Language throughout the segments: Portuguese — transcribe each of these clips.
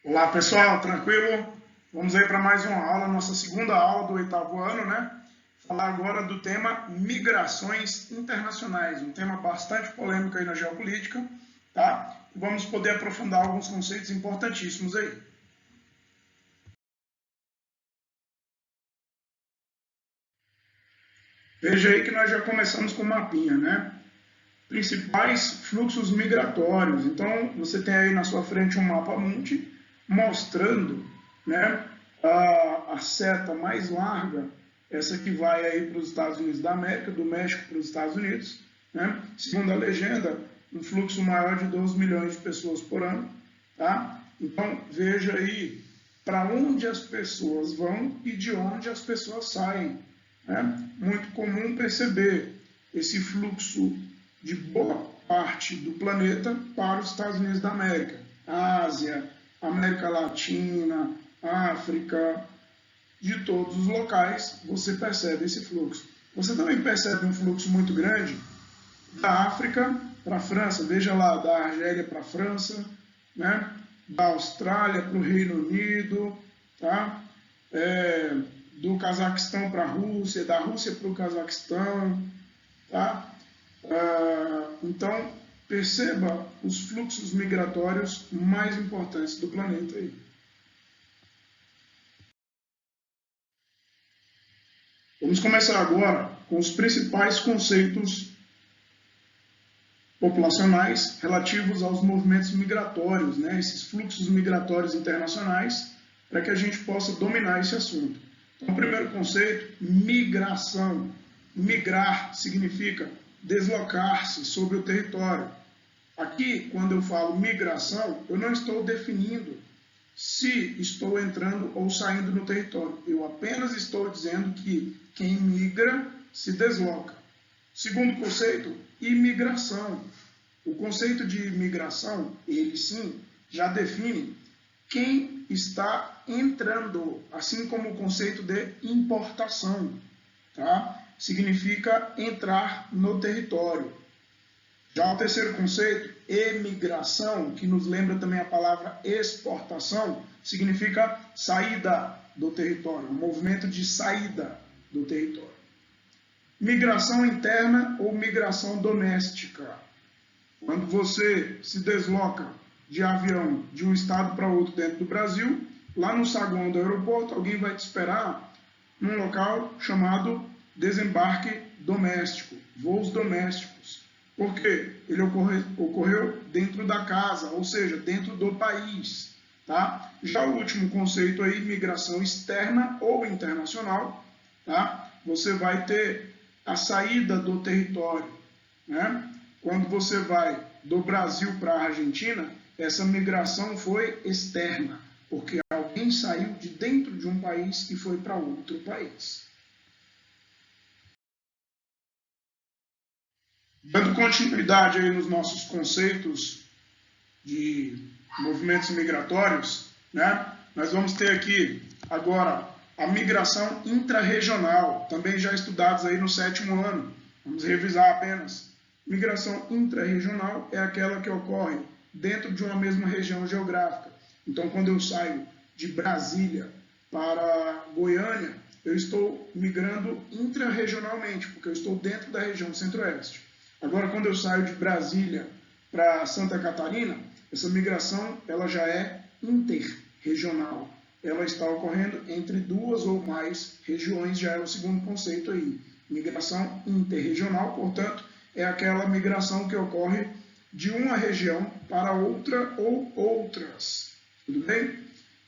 Olá pessoal, tranquilo? Vamos aí para mais uma aula, nossa segunda aula do oitavo ano, né? Falar agora do tema migrações internacionais, um tema bastante polêmico aí na geopolítica, tá? Vamos poder aprofundar alguns conceitos importantíssimos aí. Veja aí que nós já começamos com o mapinha, né? Principais fluxos migratórios. Então, você tem aí na sua frente um mapa mundi mostrando, né, a seta mais larga, essa que vai aí para os Estados Unidos da América, do México para os Estados Unidos, né? Segundo a legenda, um fluxo maior de 12 milhões de pessoas por ano, tá? Então, veja aí para onde as pessoas vão e de onde as pessoas saem. É muito comum perceber esse fluxo de boa parte do planeta para os Estados Unidos da América, Ásia, América Latina, África, de todos os locais você percebe esse fluxo. Você também percebe um fluxo muito grande da África para a França, veja lá, da Argélia para a França, né? Da Austrália para o Reino Unido, tá? Do Cazaquistão para a Rússia, da Rússia para o Cazaquistão, tá? Então, perceba os fluxos migratórios mais importantes do planeta aí. Vamos começar agora com os principais conceitos populacionais relativos aos movimentos migratórios, né? Esses fluxos migratórios internacionais, para que a gente possa dominar esse assunto. Então, o primeiro conceito, migração. Migrar significa deslocar-se sobre o território. Aqui, quando eu falo migração, eu não estou definindo se estou entrando ou saindo no território. Eu apenas estou dizendo que quem migra se desloca. Segundo conceito, imigração. O conceito de imigração, ele sim, já define quem está entrando, assim como o conceito de importação, tá? Significa entrar no território. Já o terceiro conceito, emigração, que nos lembra também a palavra exportação, significa saída do território, um movimento de saída do território. Migração interna ou migração doméstica. Quando você se desloca de avião de um estado para outro dentro do Brasil, lá no saguão do aeroporto, alguém vai te esperar num local chamado desembarque doméstico, voos domésticos. Porque ele ocorreu dentro da casa, ou seja, dentro do país. Tá? Já o último conceito aí, migração externa ou internacional, tá? Você vai ter a saída do território, né? Quando você vai do Brasil para a Argentina, essa migração foi externa, porque alguém saiu de dentro de um país e foi para outro país. Dando continuidade aí nos nossos conceitos de movimentos migratórios, né? Nós vamos ter aqui agora a migração intrarregional, também já estudados aí no sétimo ano. Vamos revisar apenas. Migração intrarregional é aquela que ocorre dentro de uma mesma região geográfica. Então, quando eu saio de Brasília para Goiânia, eu estou migrando intrarregionalmente, porque eu estou dentro da região centro-oeste. Agora, quando eu saio de Brasília para Santa Catarina, essa migração ela já é interregional. Ela está ocorrendo entre duas ou mais regiões, já é o segundo conceito aí. Migração interregional, portanto, é aquela migração que ocorre de uma região para outra ou outras. Tudo bem?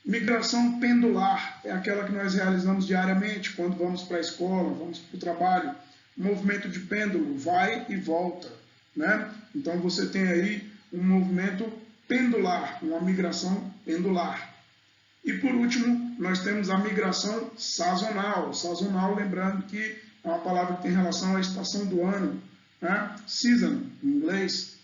Migração pendular é aquela que nós realizamos diariamente, quando vamos para a escola, vamos para o trabalho. Movimento de pêndulo, vai e volta, né? Então você tem aí um movimento pendular, uma migração pendular. E por último, nós temos a migração sazonal. Sazonal, lembrando que é uma palavra que tem relação à estação do ano, né? Season, em inglês.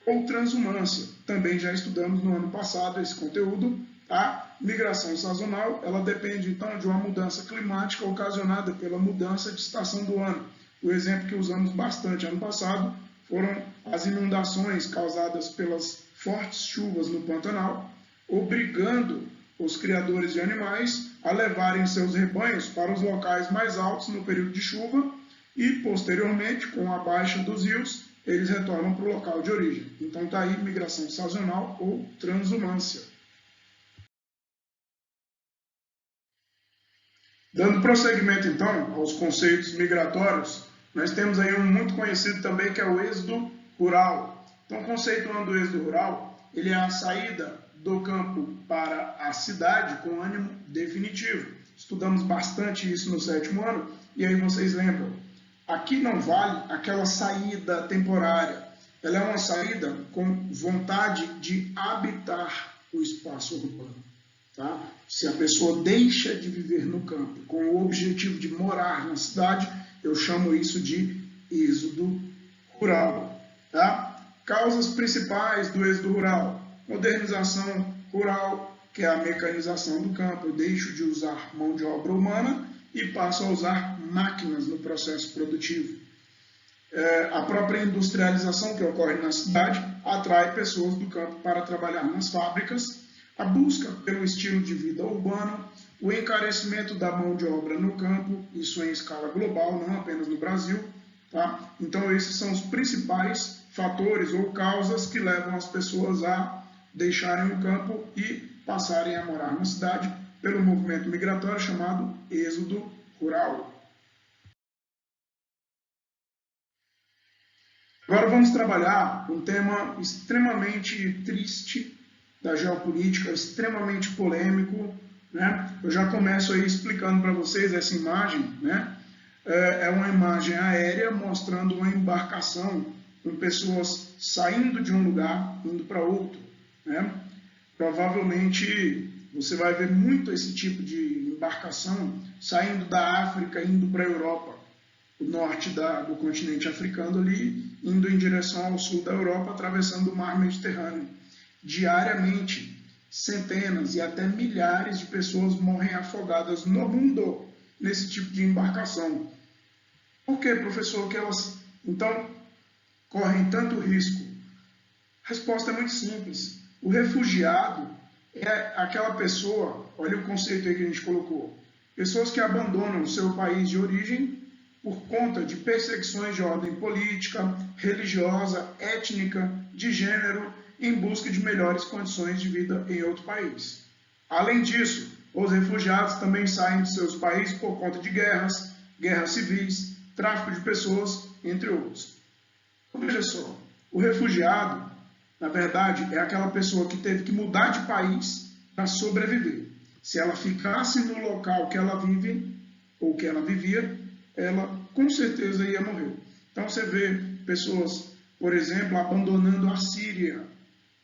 Ou transhumância, também já estudamos no ano passado esse conteúdo. A migração sazonal, ela depende então de uma mudança climática ocasionada pela mudança de estação do ano. O exemplo que usamos bastante ano passado foram as inundações causadas pelas fortes chuvas no Pantanal, obrigando os criadores de animais a levarem seus rebanhos para os locais mais altos no período de chuva e, posteriormente, com a baixa dos rios, eles retornam para o local de origem. Então está aí migração sazonal ou transhumância. Dando prosseguimento, então, aos conceitos migratórios, nós temos aí um muito conhecido também, que é o êxodo rural. Então, conceituando o êxodo rural, ele é a saída do campo para a cidade com ânimo definitivo. Estudamos bastante isso no 7º ano, e aí vocês lembram, aqui não vale aquela saída temporária, ela é uma saída com vontade de habitar o espaço urbano. Tá? Se a pessoa deixa de viver no campo com o objetivo de morar na cidade, eu chamo isso de êxodo rural. Tá? Causas principais do êxodo rural: modernização rural, que é a mecanização do campo. Eu deixo de usar mão de obra humana e passo a usar máquinas no processo produtivo. A própria industrialização que ocorre na cidade atrai pessoas do campo para trabalhar nas fábricas. A busca pelo estilo de vida urbano, o encarecimento da mão de obra no campo, isso em escala global, não apenas no Brasil. Tá? Então, esses são os principais fatores ou causas que levam as pessoas a deixarem o campo e passarem a morar na cidade pelo movimento migratório chamado êxodo rural. Agora vamos trabalhar um tema extremamente triste da geopolítica, extremamente polêmico, né? Eu já começo aí explicando para vocês essa imagem, né? É uma imagem aérea mostrando uma embarcação com pessoas saindo de um lugar, indo para outro, né? Provavelmente você vai ver muito esse tipo de embarcação saindo da África, indo para a Europa, o norte do continente africano ali, indo em direção ao sul da Europa, atravessando o mar Mediterrâneo. Diariamente, centenas e até milhares de pessoas morrem afogadas no mundo nesse tipo de embarcação. Por que, professor, que elas, então, correm tanto risco? A resposta é muito simples. O refugiado é aquela pessoa, olha o conceito aí que a gente colocou, pessoas que abandonam o seu país de origem por conta de perseguições de ordem política, religiosa, étnica, de gênero, em busca de melhores condições de vida em outro país. Além disso, os refugiados também saem de seus países por conta de guerras, guerras civis, tráfico de pessoas, entre outros. Então, veja só, o refugiado, na verdade, é aquela pessoa que teve que mudar de país para sobreviver. Se ela ficasse no local que ela vive, ou que ela vivia, ela com certeza ia morrer. Então você vê pessoas, por exemplo, abandonando a Síria,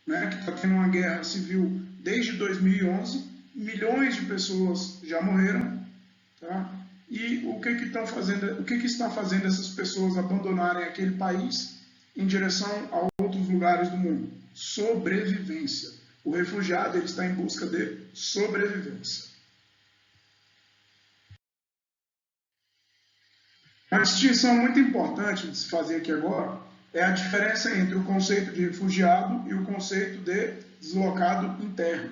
né, que está tendo uma guerra civil desde 2011, milhões de pessoas já morreram, tá? E o que está fazendo essas pessoas abandonarem aquele país em direção a outros lugares do mundo? Sobrevivência. O refugiado ele está em busca de sobrevivência. Uma distinção muito importante de se fazer aqui agora é a diferença entre o conceito de refugiado e o conceito de deslocado interno.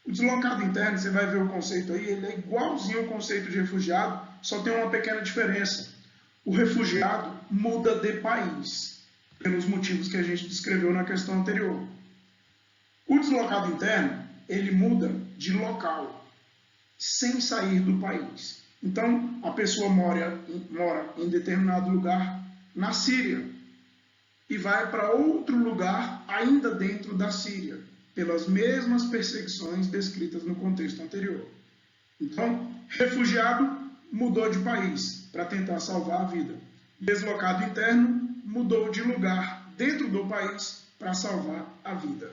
O deslocado interno, você vai ver o conceito aí, ele é igualzinho ao conceito de refugiado, só tem uma pequena diferença. O refugiado muda de país, pelos motivos que a gente descreveu na questão anterior. O deslocado interno, ele muda de local, sem sair do país. Então, a pessoa mora em determinado lugar na Síria e vai para outro lugar ainda dentro da Síria, pelas mesmas perseguições descritas no contexto anterior. Então, refugiado mudou de país para tentar salvar a vida. Deslocado interno mudou de lugar dentro do país para salvar a vida.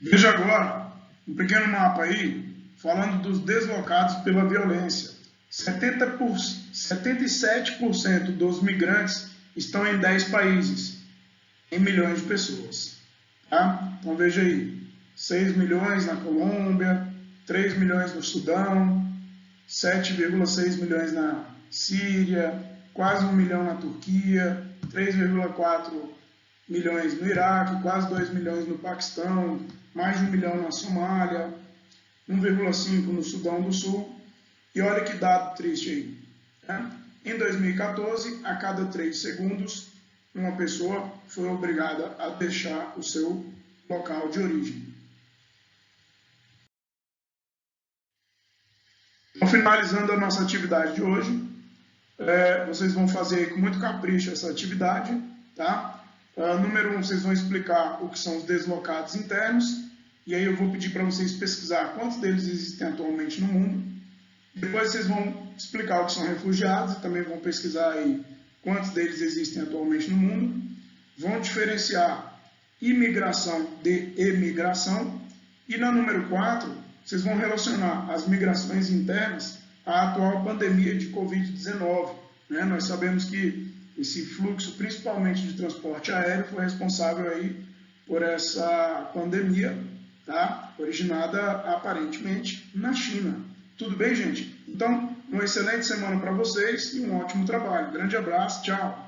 Veja agora um pequeno mapa aí, falando dos deslocados pela violência. 77% dos migrantes estão em 10 países, em milhões de pessoas. Tá? Então veja aí, 6 milhões na Colômbia, 3 milhões no Sudão, 7,6 milhões na Síria, quase 1 milhão na Turquia, 3,4 milhões no Iraque, quase 2 milhões no Paquistão, mais de 1 milhão na Somália, 1,5 no Sudão do Sul. E olha que dado triste aí. Né? Em 2014, a cada 3 segundos, uma pessoa foi obrigada a deixar o seu local de origem. Então, finalizando a nossa atividade de hoje, vocês vão fazer com muito capricho essa atividade, tá? Número 1, vocês vão explicar o que são os deslocados internos, e aí eu vou pedir para vocês pesquisar quantos deles existem atualmente no mundo. Depois vocês vão explicar o que são refugiados, e também vão pesquisar aí quantos deles existem atualmente no mundo. Vão diferenciar imigração de emigração. E na número 4, vocês vão relacionar as migrações internas à atual pandemia de Covid-19. Né? Nós sabemos que esse fluxo, principalmente de transporte aéreo, foi responsável aí por essa pandemia, tá? Originada aparentemente na China. Tudo bem, gente? Então, uma excelente semana para vocês e um ótimo trabalho. Grande abraço, tchau!